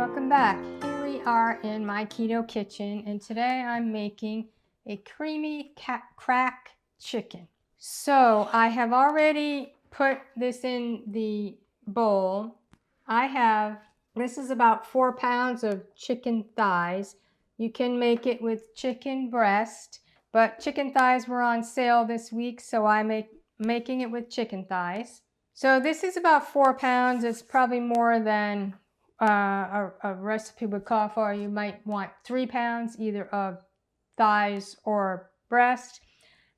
welcome back. Here we are in my keto kitchen, and today I'm making a creamy crack chicken. So I have already put this in the bowl. This is about 4 pounds of chicken thighs. You can make it with chicken breast, but chicken thighs were on sale this week, so I'm making it with chicken thighs. So this is about 4 pounds. It's probably more than a recipe would call for. You might want 3 pounds either of thighs or breast.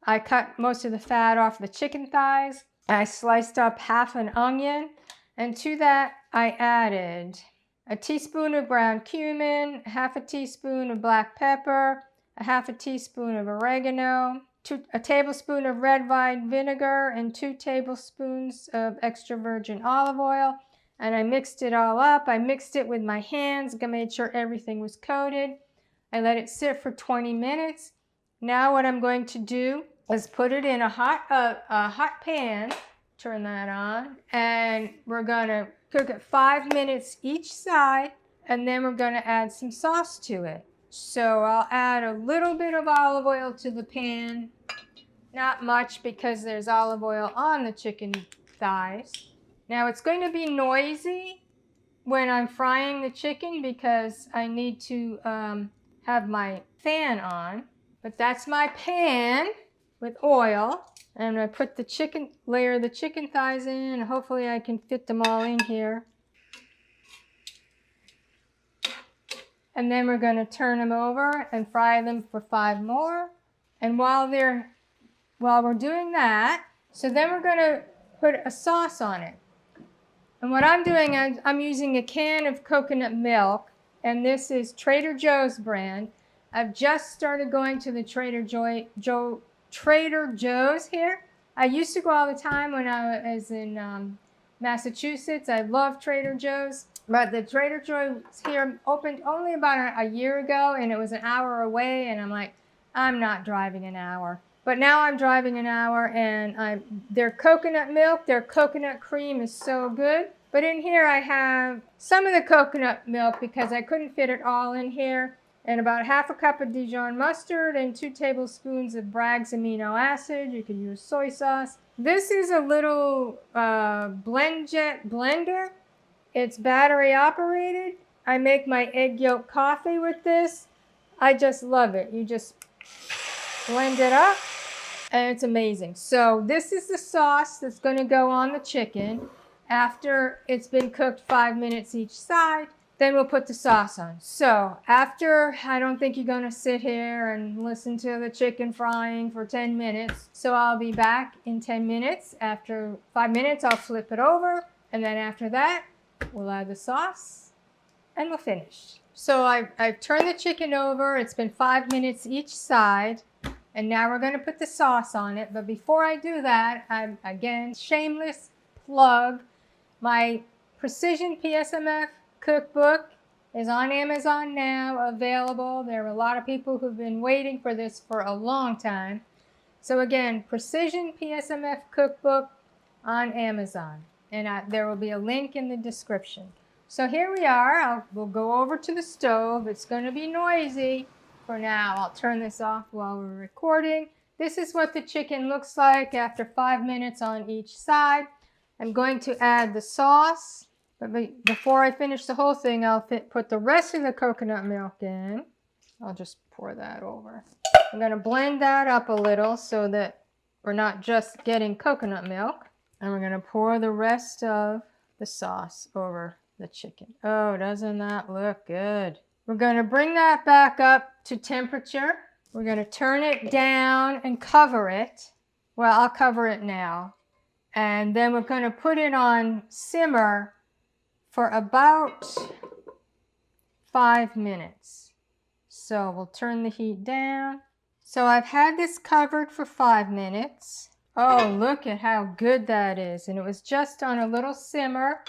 I cut most of the fat off the chicken thighs. I sliced up half an onion, and to that I added a teaspoon of ground cumin, half a teaspoon of black pepper, a half a teaspoon of oregano, a tablespoon of red wine vinegar, and 2 tablespoons of extra virgin olive oil. And I mixed it all up. I mixed it with my hands, made sure everything was coated. I let it sit for 20 minutes. Now what I'm going to do is put it in a hot pan, turn that on, and we're going to cook it 5 minutes each side, and then we're going to add some sauce to it. So I'll add a little bit of olive oil to the pan. Not much because there's olive oil on the chicken thighs. Now it's going to be noisy when I'm frying the chicken because I need to have my fan on. But that's my pan with oil. And I'm going to put layer the chicken thighs in, and hopefully I can fit them all in here. And then we're going to turn them over and fry them for 5 more. And while we're doing that, so then we're going to put a sauce on it. And what I'm doing is I'm using a can of coconut milk, and this is Trader Joe's brand. I've just started going to the Trader Joe's here. I used to go all the time when I was in Massachusetts. I love Trader Joe's. But the Trader Joe's here opened only about a year ago, and it was an hour away, and I'm like, I'm not driving an hour. But now I'm driving an hour, and their coconut milk, their coconut cream is so good. But in here I have some of the coconut milk because I couldn't fit it all in here, and about half a cup of Dijon mustard and 2 tablespoons of Bragg's amino acid. You can use soy sauce. This is a little BlendJet blender. It's battery operated. I make my egg yolk coffee with this. I just love it. You just blend it up, and it's amazing. So this is the sauce that's going to go on the chicken after it's been cooked 5 minutes each side. Then we'll put the sauce on. So after, I don't think you're going to sit here and listen to the chicken frying for 10 minutes. So I'll be back in 10 minutes. After 5 minutes, I'll flip it over. And then after that, we'll add the sauce and we'll finish. So I've turned the chicken over. It's been 5 minutes each side. And now we're going to put the sauce on it. But before I do that, I'm, again, shameless plug. My Precision PSMF cookbook is on Amazon now, available. There are a lot of people who've been waiting for this for a long time. So again, Precision PSMF cookbook on Amazon. And there will be a link in the description. So here we are. We'll go over to the stove. It's going to be noisy. For now, I'll turn this off while we're recording. This is what the chicken looks like after 5 minutes on each side. I'm going to add the sauce, but before I finish the whole thing, I'll put the rest of the coconut milk in. I'll just pour that over. I'm going to blend that up a little so that we're not just getting coconut milk. And we're going to pour the rest of the sauce over the chicken. Oh, doesn't that look good? We're going to bring that back up to temperature. We're going to turn it down and cover it. Well, I'll cover it now. And then we're going to put it on simmer for about 5 minutes. So we'll turn the heat down. So I've had this covered for 5 minutes. Oh, look at how good that is. And it was just on a little simmer.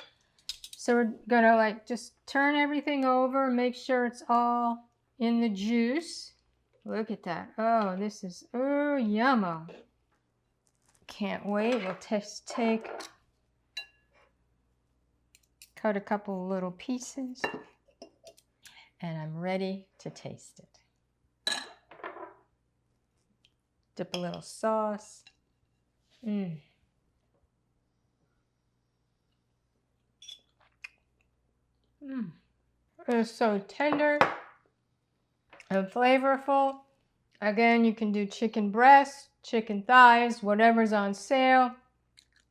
So we're going to just turn everything over, make sure it's all in the juice. Look at that. Oh, this is, oh, yummo. Can't wait. We'll just cut a couple little pieces. and I'm ready to taste it. Dip a little sauce. Mmm. Mmm. It's so tender and flavorful. Again, you can do chicken breast, chicken thighs, whatever's on sale.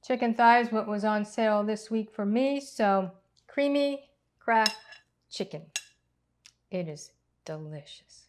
Chicken thighs, what was on sale this week for me. So, creamy crack chicken. It is delicious.